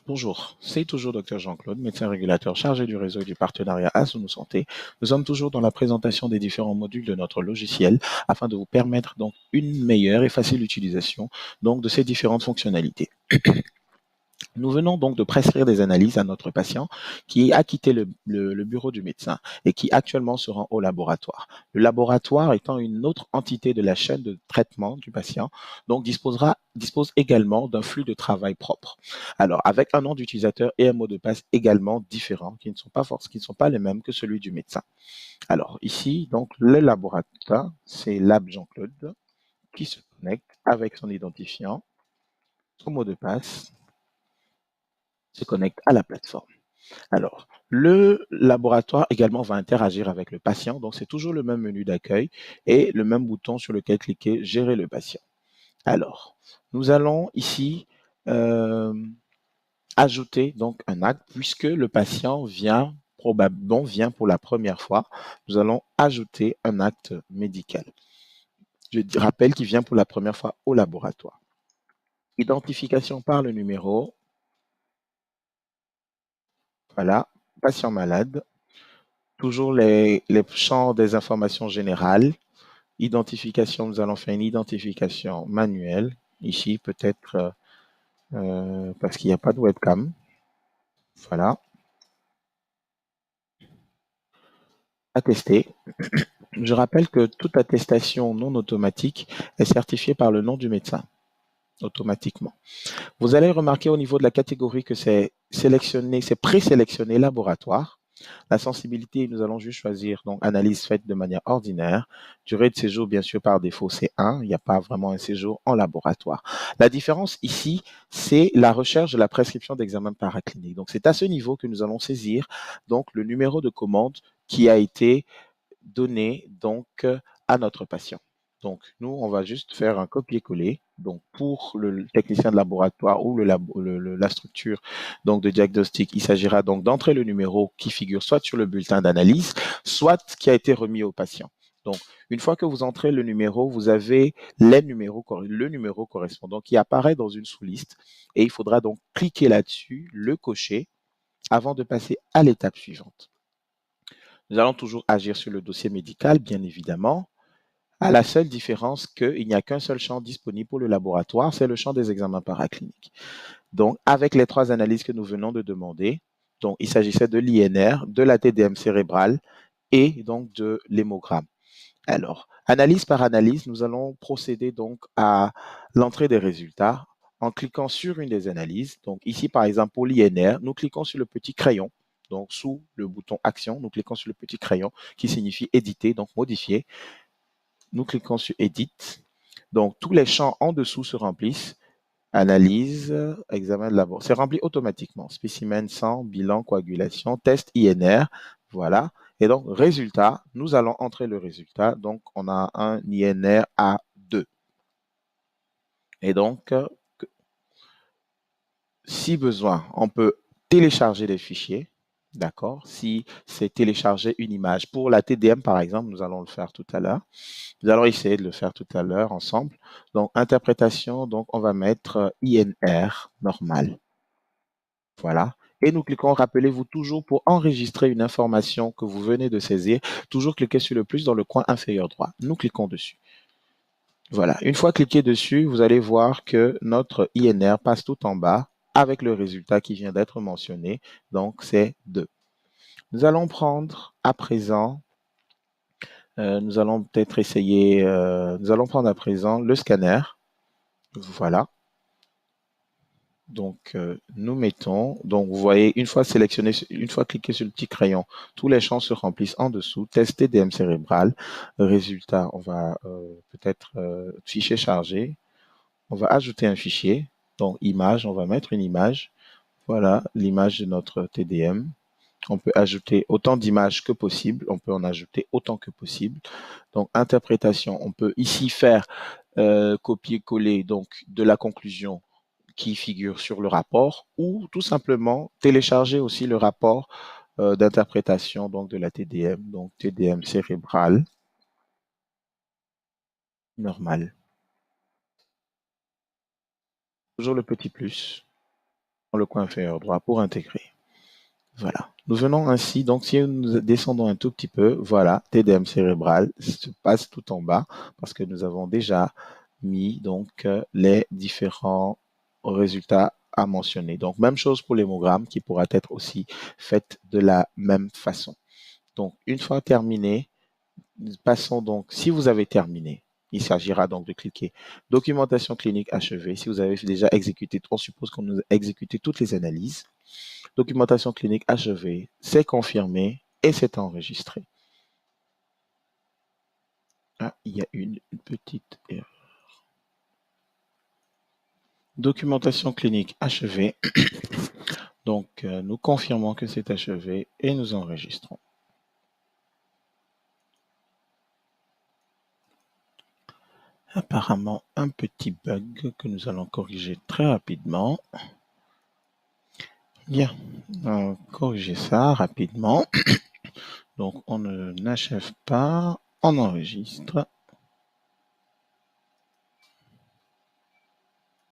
Bonjour, c'est toujours Dr Jean-Claude, médecin régulateur chargé du réseau et du partenariat Asono Santé. Nous sommes toujours dans la présentation des différents modules de notre logiciel afin de vous permettre donc une meilleure et facile utilisation donc de ces différentes fonctionnalités. Nous venons donc de prescrire des analyses à notre patient qui a quitté le bureau du médecin et qui actuellement se rend au laboratoire. Le laboratoire étant une autre entité de la chaîne de traitement du patient, donc dispose également d'un flux de travail propre. Alors, avec un nom d'utilisateur et un mot de passe également différents, qui ne sont pas les mêmes que celui du médecin. Alors, ici, donc, le laboratoire, c'est Lab Jean-Claude qui se connecte avec son identifiant, son mot de passe, se connecte à la plateforme. Alors, le laboratoire également va interagir avec le patient, donc c'est toujours le même menu d'accueil et le même bouton sur lequel cliquer Gérer le patient. Alors, nous allons ici euh, ajouter donc un acte puisque le patient vient probablement vient pour la première fois. Nous allons ajouter un acte médical. Je rappelle qu'il vient pour la première fois au laboratoire. Identification par le numéro. Voilà, patient malade. Toujours les champs des informations générales. Identification, nous allons faire une identification manuelle. Ici, peut-être parce qu'il n'y a pas de webcam. Voilà. Attester. Je rappelle que toute attestation non automatique est certifiée par le nom du médecin automatiquement. Vous allez remarquer au niveau de la catégorie que c'est sélectionné, c'est présélectionné laboratoire. La sensibilité, nous allons juste choisir donc analyse faite de manière ordinaire. Durée de séjour, bien sûr, par défaut, c'est 1. Il n'y a pas vraiment un séjour en laboratoire. La différence ici, c'est la recherche de la prescription d'examen paraclinique. Donc, c'est à ce niveau que nous allons saisir donc le numéro de commande qui a été donné donc à notre patient. Donc, nous, on va juste faire un copier-coller. Donc, pour le technicien de laboratoire ou la structure donc de diagnostic, il s'agira donc d'entrer le numéro qui figure soit sur le bulletin d'analyse, soit qui a été remis au patient. Donc, une fois que vous entrez le numéro, vous avez le numéro correspondant qui apparaît dans une sous-liste et il faudra donc cliquer là-dessus, le cocher avant de passer à l'étape suivante. Nous allons toujours agir sur le dossier médical, bien évidemment, à la seule différence qu'il n'y a qu'un seul champ disponible pour le laboratoire, c'est le champ des examens paracliniques. Donc, avec les 3 analyses que nous venons de demander, donc il s'agissait de l'INR, de la TDM cérébrale et donc de l'hémogramme. Alors, analyse par analyse, nous allons procéder donc à l'entrée des résultats en cliquant sur une des analyses. Donc ici, par exemple, pour l'INR, nous cliquons sur le petit crayon. Donc sous le bouton Action, nous cliquons sur le petit crayon qui signifie éditer, donc modifier. Nous cliquons sur Edit. Donc tous les champs en dessous se remplissent. Analyse, examen de labo. C'est rempli automatiquement. Spécimen, sang, bilan, coagulation, test INR. Voilà. Et donc, résultat, nous allons entrer le résultat. Donc, on a un INR à 2. Et donc, si besoin, on peut télécharger des fichiers. D'accord. Si c'est télécharger une image. Pour la TDM, par exemple, nous allons le faire tout à l'heure. Nous allons essayer de le faire tout à l'heure ensemble. Donc, interprétation, donc on va mettre INR normal. Voilà. Et nous cliquons, rappelez-vous toujours pour enregistrer une information que vous venez de saisir, toujours cliquez sur le plus dans le coin inférieur droit. Nous cliquons dessus. Voilà. Une fois cliqué dessus, vous allez voir que notre INR passe tout en bas avec le résultat qui vient d'être mentionné. Donc, c'est 2. Nous allons prendre à présent, nous allons peut-être essayer, nous allons prendre à présent le scanner. Voilà. Donc, nous mettons, donc vous voyez, une fois sélectionné, une fois cliqué sur le petit crayon, tous les champs se remplissent en dessous. Test TDM cérébral. Résultat, on va peut-être fichier chargé. On va ajouter un fichier. Donc, image, on va mettre une image. Voilà l'image de notre TDM. On peut ajouter autant d'images que possible. On peut en ajouter autant que possible. Donc, interprétation, on peut ici faire copier-coller donc de la conclusion qui figure sur le rapport ou tout simplement télécharger aussi le rapport d'interprétation donc de la TDM, donc TDM cérébrale normale. Toujours le petit plus. le coin inférieur droit pour intégrer. Voilà. Nous venons ainsi, donc si nous descendons un tout petit peu, voilà, TDM cérébral se passe tout en bas parce que nous avons déjà mis donc les différents résultats à mentionner. Donc même chose pour l'hémogramme qui pourra être aussi faite de la même façon. Donc une fois terminé, passons donc, si vous avez terminé, il s'agira donc de cliquer documentation clinique achevée. Si vous avez déjà exécuté, on suppose qu'on a exécuté toutes les analyses. Documentation clinique achevée, c'est confirmé et c'est enregistré. Ah, il y a une petite erreur. Documentation clinique achevée. Donc, nous confirmons que c'est achevé et nous enregistrons. Apparemment, un petit bug que nous allons corriger très rapidement. Bien, on va corriger ça rapidement. Donc, on n'achève pas, on enregistre.